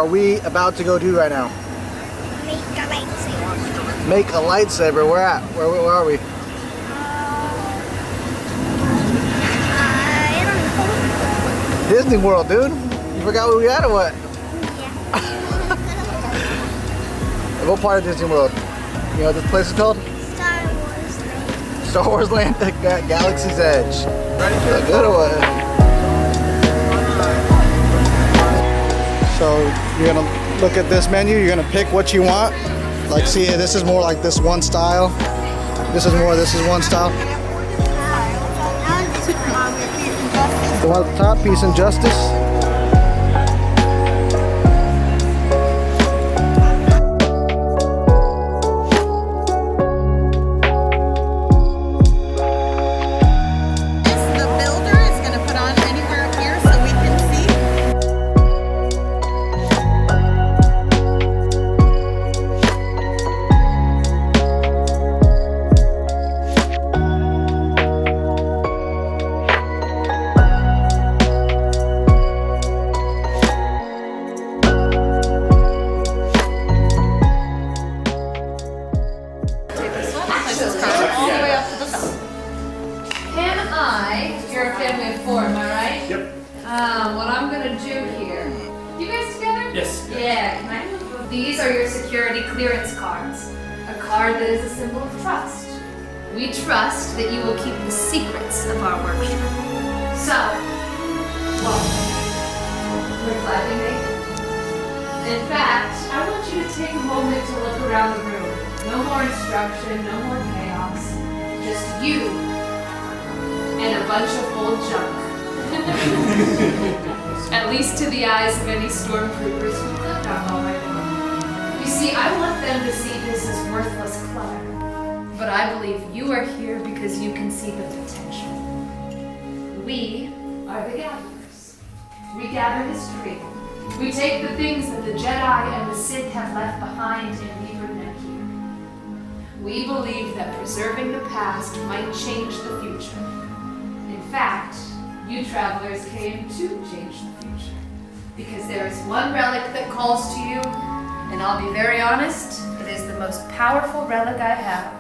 are we about to go do right now? Make a lightsaber. Make a lightsaber. Where at? Where are we? I don't know. Disney World, dude. You forgot where we at or what? Yeah. What part of Disney World? You know what this place is called? Star Wars Land. Star Wars Land at Galaxy's Edge. A good one. So you're gonna look at this menu, you're gonna pick what you want. Like see, this is more like this one style. This is one style. The one at the top, Peace and Justice. You're a family of 4, am I right? Yep. What I'm gonna do here. You guys together? Yes. Yeah, can I? These are your security clearance cards. A card that is a symbol of trust. We trust that you will keep the secrets of our workshop. So, well, we're clapping, eh? In fact, I want you to take a moment to look around the room. No more instruction, no more chaos. Just you and a bunch of old junk. At least to the eyes of any stormtroopers who clicked on all my work. You see, I want them to see this as worthless clutter. But I believe you are here because you can see the potential. We are the gatherers. We gather history. We take the things that the Jedi and the Sith have left behind and we bring them here. We believe that preserving the past might change the future. In fact, you travelers came to change the future. Because there is one relic that calls to you, and I'll be very honest, it is the most powerful relic I have.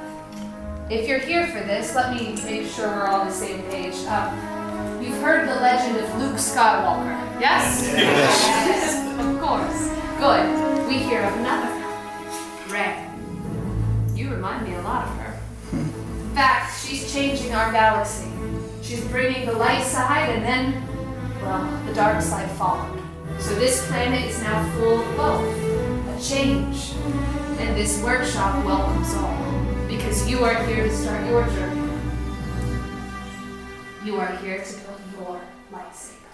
If you're here for this, let me make sure we're all on the same page. You've heard the legend of Luke Skywalker, yes? Yes. Of course. Good. We hear of another. Rey. You remind me a lot of her. In fact, she's changing our galaxy. She's bringing the light side and then, well, the dark side followed. So this planet is now full of both. A change. And this workshop welcomes all. Because you are here to start your journey. You are here to build your lightsaber.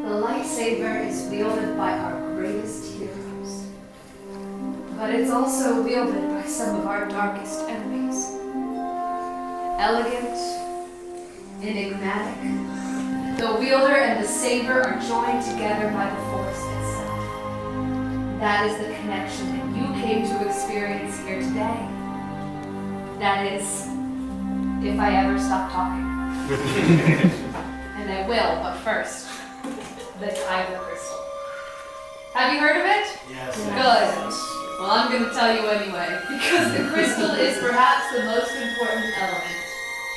The lightsaber is wielded by our greatest heroes. But it's also wielded by some of our darkest enemies. Elegant, enigmatic, the wielder and the saber are joined together by the Force itself. That is the connection that you came to experience here today. That is, if I ever stop talking. And I will, but first, the kyber crystal. Have you heard of it? Yes. Good. Well, I'm going to tell you anyway, because the crystal is perhaps the most important element.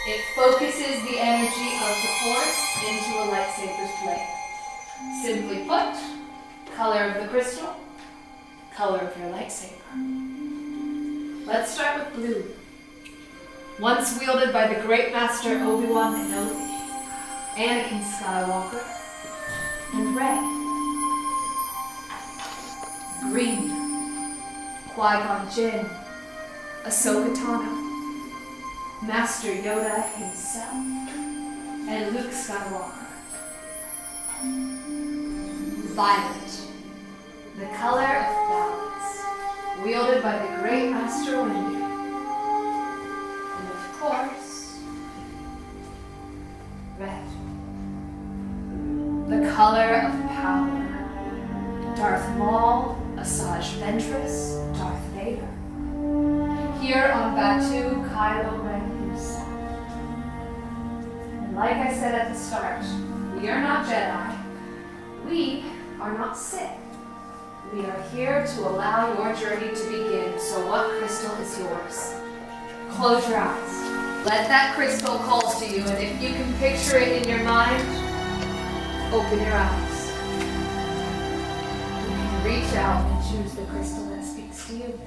It focuses the energy of the Force into a lightsaber's blade. Simply put, color of the crystal, color of your lightsaber. Let's start with blue. Once wielded by the great master Obi-Wan Kenobi, Anakin Skywalker, and Rey. Green. Qui-Gon Jinn, Ahsoka Tano, Master Yoda himself, and Luke Skywalker. Violet, the color of balance, wielded by the great Master Windu. And of course, red, the color of power. Darth Maul, Asajj Ventress, Darth Vader. Here on Batuu, Kylo Ren himself. And like I said at the start, we are not Jedi, we are not sick. We are here to allow your journey to begin. So what crystal is yours? Close your eyes. Let that crystal call to you, and if you can picture it in your mind, open your eyes. You can reach out and choose the crystal that speaks to you.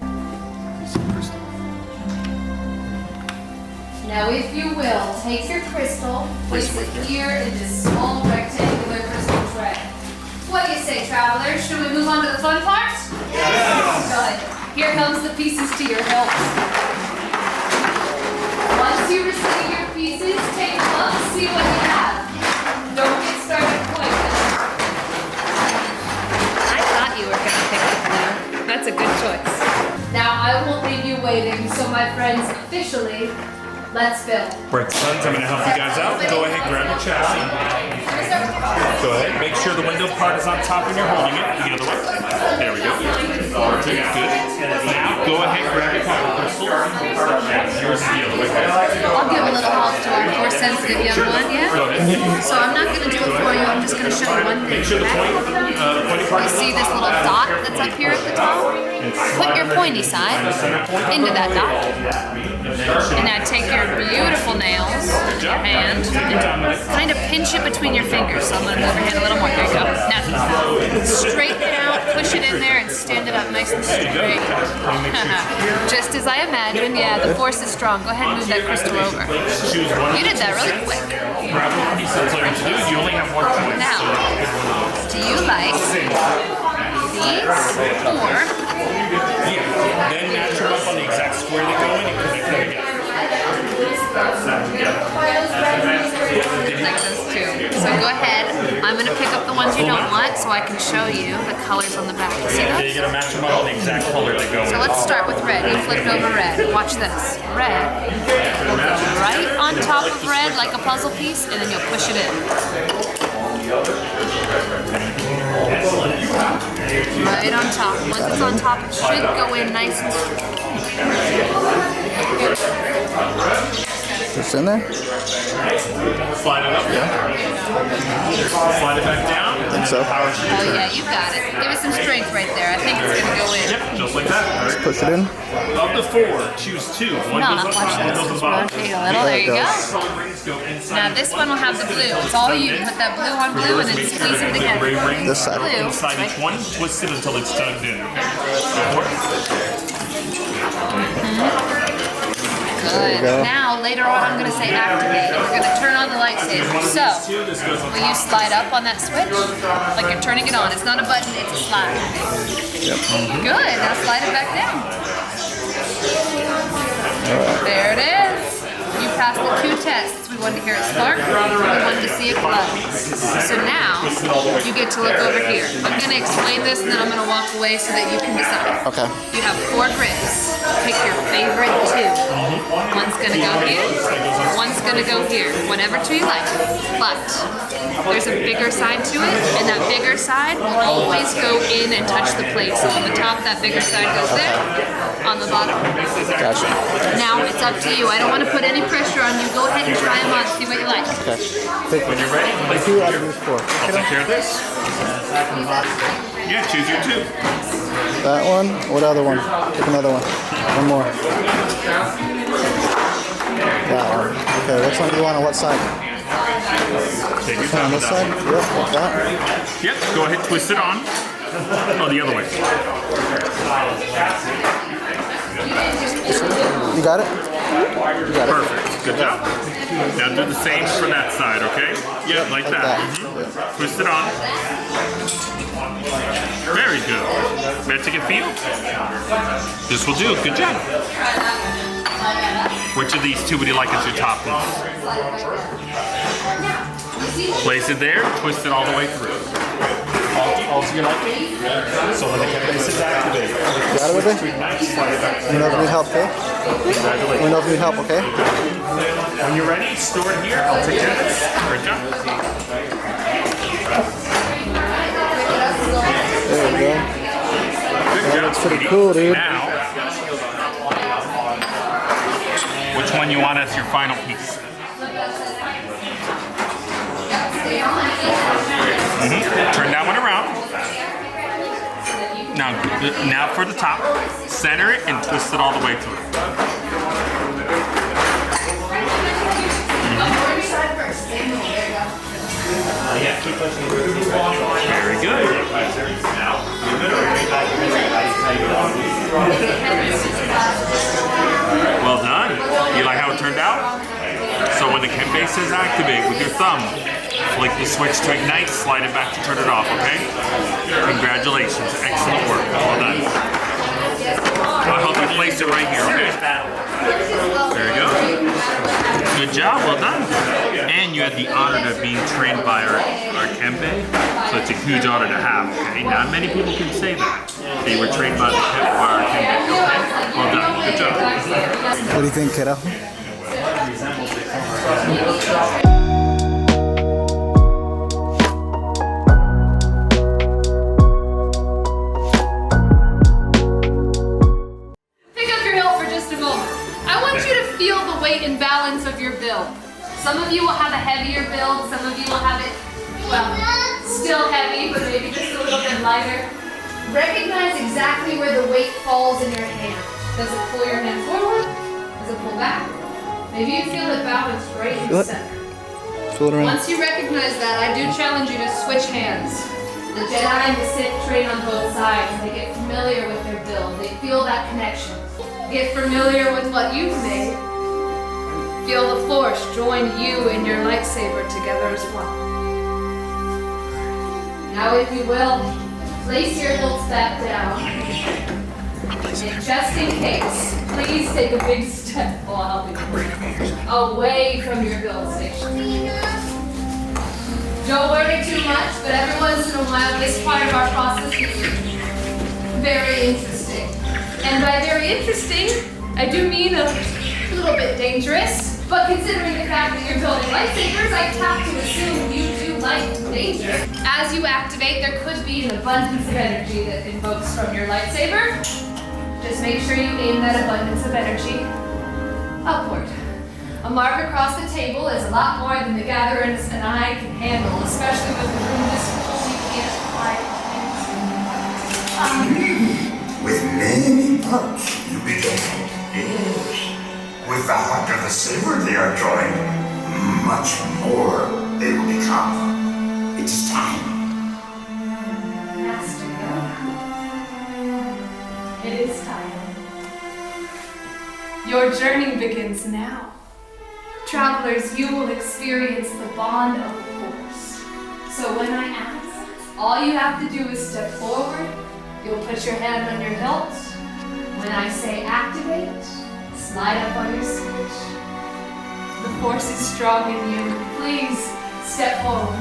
Now, if you will, take your crystal, place it here in this small rectangular crystal tray. What do you say, travelers? Should we move on to the fun part? Yes! Good. Here comes the pieces to your hilt. Once you receive your pieces, take a look, see what you have. Don't get started quite yet. I thought you were going to pick the blue. That's a good choice. Now, I won't leave you waiting, so my friends, officially, let's build. Brett Sons, I'm going to help you guys out. Go ahead, grab your chassis. Go ahead, make sure the window part is on top and you're holding it. The other way. There we go. Okay, good. Now, go ahead, grab your kyber crystal. Yours is the other way. I'll give a little help to our more sensitive young one, yeah? Go ahead. So I'm not going to do it for you, I'm just going to show you one thing. Make sure the pointy part You is see this little dot that's up here at the top? Put your pointy side into that dot. And now take your beautiful nails, your hand, and kind of pinch it between your fingers. So I'm going to move your hand a little more. There you go. Now, straighten it out, push it in there, and stand it up nice and straight. Just as I imagined, yeah, the force is strong. Go ahead and move that crystal over. You did that really quick. You only have one choice. Now, do you like these or Yeah, then match them up on the exact square they go in and connect them together. like this too? So go ahead. I'm going to pick up the ones you don't want so I can show you the colors on the back. See Yeah, those? you gotta match them up on the exact color they go in. So let's start with red. You flipped over red. Watch this. Red will go right on top of red like a puzzle piece, and then you'll push it in. Right on top. Once it's on top, it should go in nice and straight. It's in there? Slide it up. Slide it back down. I think so. Oh yeah, you got it. Give it some strength right there. I think it's gonna go in. Yep, just like that. Push it in. Of the four, choose two. One No, goes up watch top, one this. goes above. Rotate a little. There you go. Color rings go inside. Now this one will have the blue. It's all you. Put that blue on blue and then squeeze them together. This side. Blue. Inside each one, twist it until it's tugged in. Go for it. Good. Now, later on, I'm going to say activate. We're going to turn on the lightsaber. So, will you slide up on that switch? Like you're turning it on. It's not a button, it's a slide. Yep. Good. Now slide it back down. There it is. You passed the two tests. We wanted to hear it spark. We wanted to see it glow. So now, you get to look over here. I'm going to explain this and then I'm going to walk away so that you can decide. Okay. You have 4 grips. Pick your favorite 2. One's going to go here. One's going to go here. Whatever 2 you like. But there's a bigger side to it, and that bigger side will always go in and touch the plate. So on the top, that bigger side goes there. On the bottom. Gotcha. Now it's up to you. I don't want to put any pressure on you. Go ahead and try them on. See what you like. Okay. Pick When you're ready, place 2 out of these 4. I'll take care of this. Yeah, choose your 2. That one. What other one? Pick another one. One more. That one. Okay, which one do you want on what side? Take your On time with this that side? one. Yep, like that. Yep, go ahead, twist it on. Oh, the other way. You got it? You got it. Perfect. Good job. Now do the same for that side, okay? Yeah, like that. Mhm. Twist it on. Very good. Ready to get feel? This will do. Good job. Which of these 2 would you like as your top piece? Place it there. Twist it all the way through. All to your liking. So when the this is activated. You got it with it? You know if you need help, okay? You know if you need help, okay? When you're ready, store it here. I'll take care of this. Great job. There we go. Good job. looks pretty sweetie. cool, dude. Now, which one you want as your final piece? Turn that one around. Now for the top. Center it and twist it all the way through. Very good. Well done. You like how it turned out? So when the kembe says activate with your thumb, flick the switch to ignite, slide it back to turn it off, okay? Congratulations. Excellent work. Well done. I'll help you place it right here, okay? There you go. Good job. Well done. And you had the honor of being trained by our kembe, so it's a huge honor to have, okay? Not many people can say that. They were trained by our kembe, okay? Well done. Good job. What do you think, kiddo? Pick up your hilt for just a moment. I want you to feel the weight and balance of your build. Some of you will have a heavier build, some of you will have it, well, still heavy, but maybe just a little bit lighter. Recognize exactly where the weight falls in your hand. Does it pull your hand forward? Does it pull back? Maybe you feel it balanced right in the center. Once you recognize that, I do challenge you to switch hands. The Jedi and the Sith train on both sides. They get familiar with their build. They feel that connection. Get familiar with what you've made. Feel the Force join you and your lightsaber together as one. Now, if you will, place your hilts back down. And just in case, please take a big step, I'll help you, away from your build station. Don't worry too much, but every once in a while, this part of our process is very interesting. And by very interesting, I do mean a little bit dangerous. But considering the fact that you're building lightsabers, I have to assume you do like danger. As you activate, there could be an abundance of energy that invokes from your lightsaber. Just make sure you aim that abundance of energy upward. A mark across the table is a lot more than the gatherers and I can handle, especially with the room this full, we can't hide. With many parts you began. Yes. With the heart of the saber they are joined, much more they will become. It is time. Master Yoda. It is time. Your journey begins now. Travelers, you will experience the bond of the Force. So when I ask, all you have to do is step forward. You'll put your hand on your hilt. When I say activate, slide up on your switch. The Force is strong in you. Please step forward.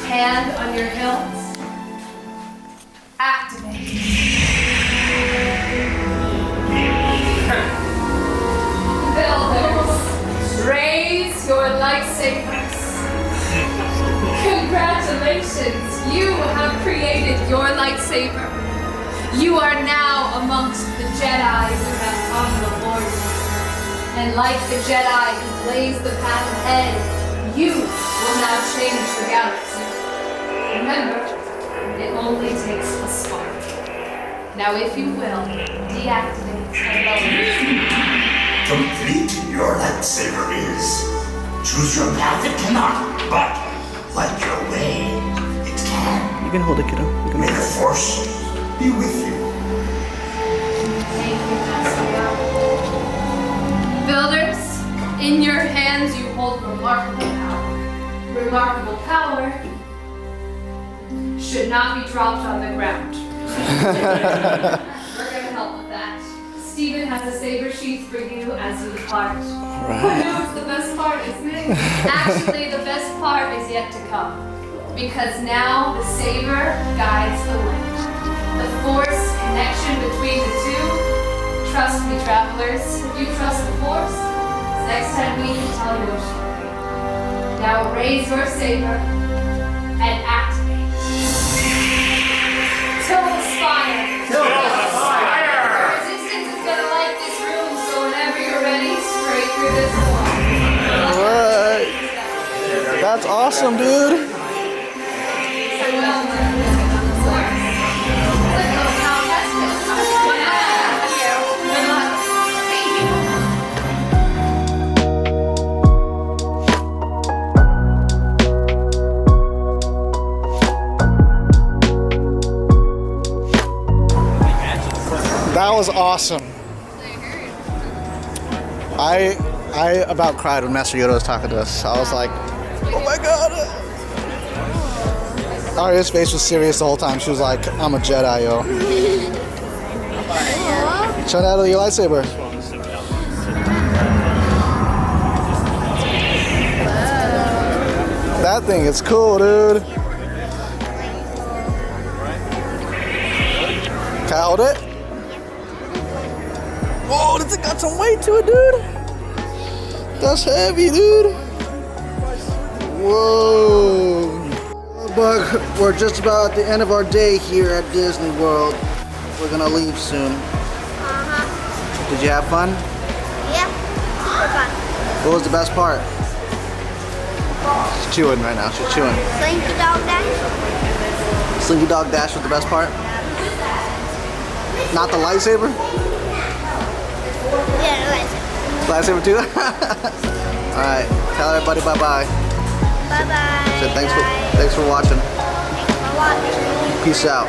Hand on your hilt. Activate. Builders, raise your lightsabers. Congratulations, you have created your lightsaber. You are now amongst the Jedi who have come before you. And like the Jedi who blazed the path ahead, you will now change the galaxy. Remember, it only takes a spark. Now if you will, deactivate and lower. Complete your lightsaber is. Choose your path it cannot, but like your way, it can. You can hold it, kiddo. You can May hold the it. Force be with you. Thank you, Master Yoda. Builders, in your hands you hold remarkable power. Remarkable power should not be dropped on the ground. We're going to help with that. Stephen has a saber sheath for you as you depart. Right. Who knows the best part, isn't it? Actually, the best part is yet to come. Because now the saber guides the way. The Force connection between the two. Trust me, travelers. If you trust the Force, next time we can tell your story. Now raise your saber and activate. Till the spire. Till the fire! Resistance is gonna light this room, so whenever you're ready, straight through this wall. What? That's awesome, dude. That was awesome. I about cried when Master Yoda was talking to us. I was like, oh my god. Aria's face was serious the whole time. She was like, I'm a Jedi, yo. Show Natalie your lightsaber. That thing is cool, dude. Can I hold it? Whoa, this thing got some weight to it, dude. That's heavy, dude. Whoa. But we're just about at the end of our day here at Disney World. We're gonna leave soon. Did you have fun? Yeah, super fun. What was the best part? She's chewing right now. She's chewing. Slinky Dog Dash? Slinky Dog Dash was the best part? Not the lightsaber? Yeah, the lightsaber. Lightsaber too? Alright, tell everybody bye-bye. Bye-bye. So thanks for watching. Thanks for watching. Peace out.